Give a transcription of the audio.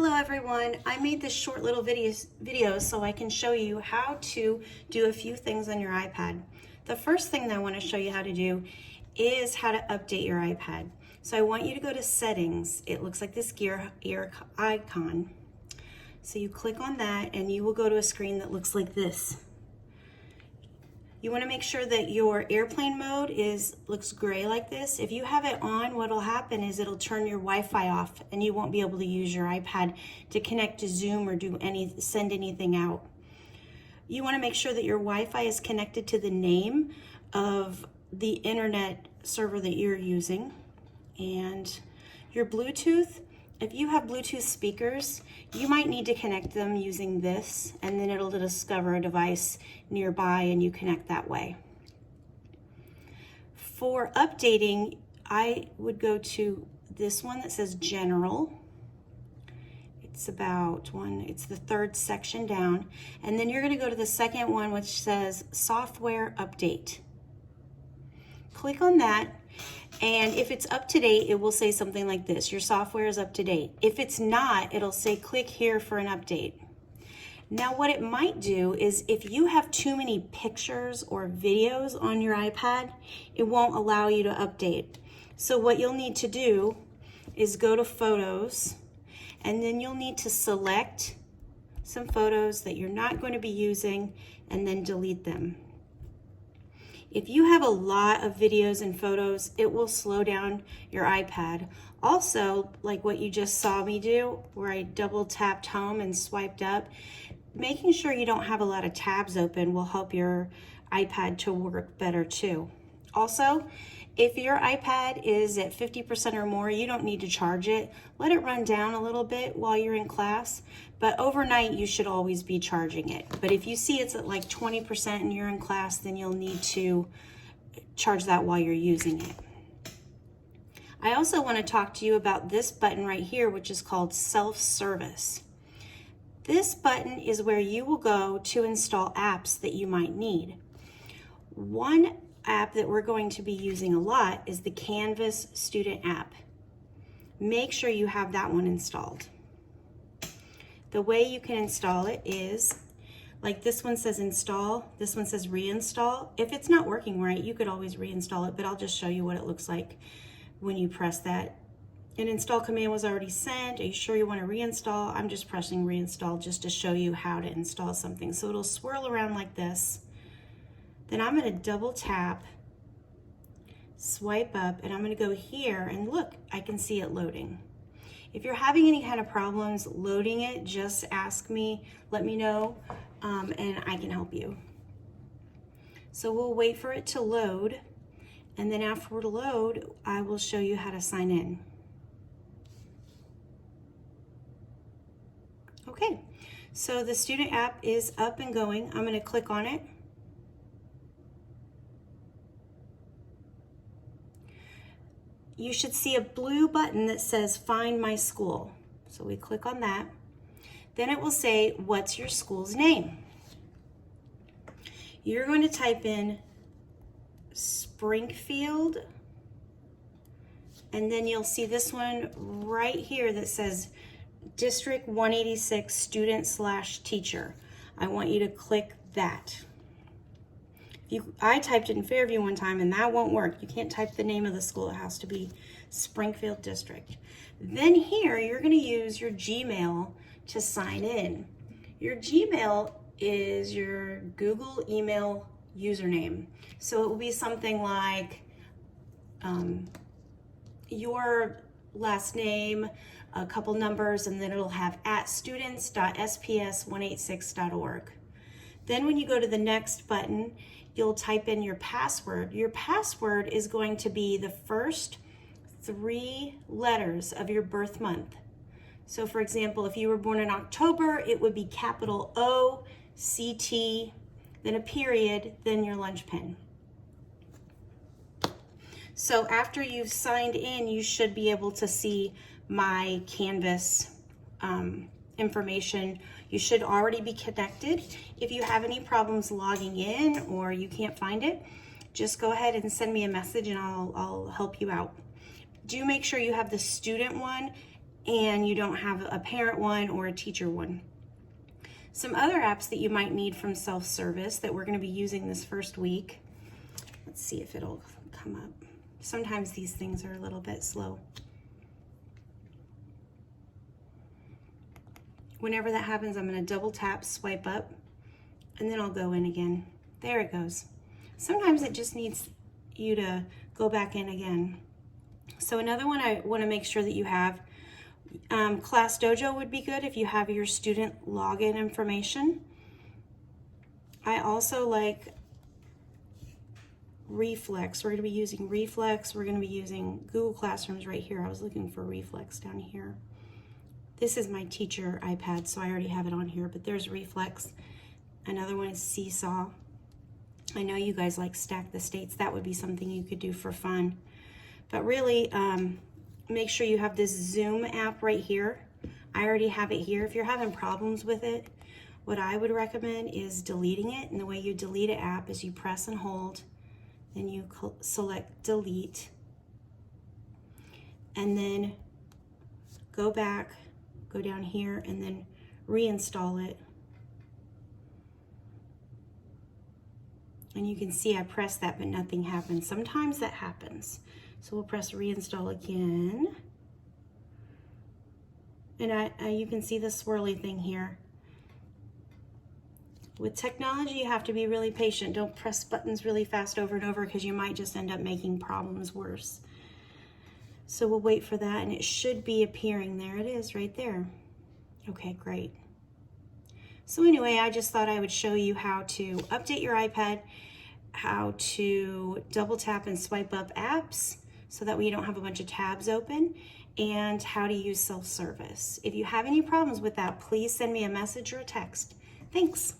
Hello everyone, I made this short little video so I can show you how to do a few things on your iPad. The first thing that I want to show you how to do is how to update your iPad. So I want you to go to settings. It looks like this gear icon. So you click on that and you will go to a screen that looks like this. You want to make sure that your airplane mode looks gray like this. If you have it on, what'll happen is it'll turn your Wi-Fi off and you won't be able to use your iPad to connect to Zoom or send anything out. You want to make sure that your Wi-Fi is connected to the name of the internet server that you're using. And your Bluetooth, if you have Bluetooth speakers, you might need to connect them using this, and then it'll discover a device nearby and you connect that way. For updating, I would go to this one that says General. It's the third section down. And then you're gonna go to the second one which says Software Update. Click on that. And if it's up to date, it will say something like this: your software is up to date. If it's not, it'll say click here for an update. Now what it might do is if you have too many pictures or videos on your iPad, it won't allow you to update. So what you'll need to do is go to Photos, and then you'll need to select some photos that you're not going to be using and then delete them. If you have a lot of videos and photos, it will slow down your iPad. Also, like what you just saw me do, where I double tapped home and swiped up, making sure you don't have a lot of tabs open will help your iPad to work better too. Also, if your iPad is at 50% or more, you don't need to charge it. Let it run down a little bit while you're in class, but overnight you should always be charging it. But if you see it's at like 20% and you're in class, then you'll need to charge that while you're using it. I also want to talk to you about this button right here, which is called Self-Service. This button is where you will go to install apps that you might need. One app that we're going to be using a lot is the Canvas student app. Make sure you have that one installed. The way you can install it is, like this one says install, this one says reinstall. If it's not working right, you could always reinstall it, but I'll just show you what it looks like when you press that. An install command was already sent. Are you sure you want to reinstall? I'm just pressing reinstall just to show you how to install something. So it'll swirl around like this. Then I'm going to double tap, swipe up, and I'm going to go here and look, I can see it loading. If you're having any kind of problems loading it, just ask me, let me know, and I can help you. So we'll wait for it to load, and then after it load, I will show you how to sign in. Okay, so the student app is up and going. I'm going to click on it. You should see a blue button that says Find My School. So we click on that. Then it will say, what's your school's name? You're going to type in Springfield, and then you'll see this one right here that says District 186 Student/Teacher. I want you to click that. I typed it in Fairview one time and that won't work. You can't type the name of the school. It has to be Springfield District. Then here, you're going to use your Gmail to sign in. Your Gmail is your Google email username. So it will be something like your last name, a couple numbers, and then it'll have @students.sps186.org. Then when you go to the next button, you'll type in your password. Your password is going to be the first 3 letters of your birth month. So for example, if you were born in October, it would be capital O-C-T, then a period, then your lunch pin. So after you've signed in, you should be able to see my Canvas information. You should already be connected. If you have any problems logging in or you can't find it, just go ahead and send me a message and I'll help you out. Do make sure you have the student one and you don't have a parent one or a teacher one. Some other apps that you might need from self-service that we're going to be using this first week. Let's see if it'll come up. Sometimes these things are a little bit slow. Whenever that happens, I'm going to double tap, swipe up, and then I'll go in again. There it goes. Sometimes it just needs you to go back in again. So another one I want to make sure that you have, Class Dojo would be good if you have your student login information. I also like Reflex. We're going to be using Reflex. We're going to be using Google Classrooms right here. I was looking for Reflex down here. This is my teacher iPad, so I already have it on here, but there's Reflex. Another one is Seesaw. I know you guys like Stack the States. That would be something you could do for fun. But really, make sure you have this Zoom app right here. I already have it here. If you're having problems with it, what I would recommend is deleting it. And the way you delete an app is you press and hold, then you select delete, and then go back, go down here, and then reinstall it. And you can see I pressed that, but nothing happened. Sometimes that happens. So we'll press reinstall again. And you can see the swirly thing here. With technology, you have to be really patient. Don't press buttons really fast over and over because you might just end up making problems worse. So we'll wait for that, and it should be appearing. There it is right there. Okay, great. So anyway, I just thought I would show you how to update your iPad, how to double tap and swipe up apps so that way you don't have a bunch of tabs open, and how to use self-service. If you have any problems with that, please send me a message or a text. Thanks.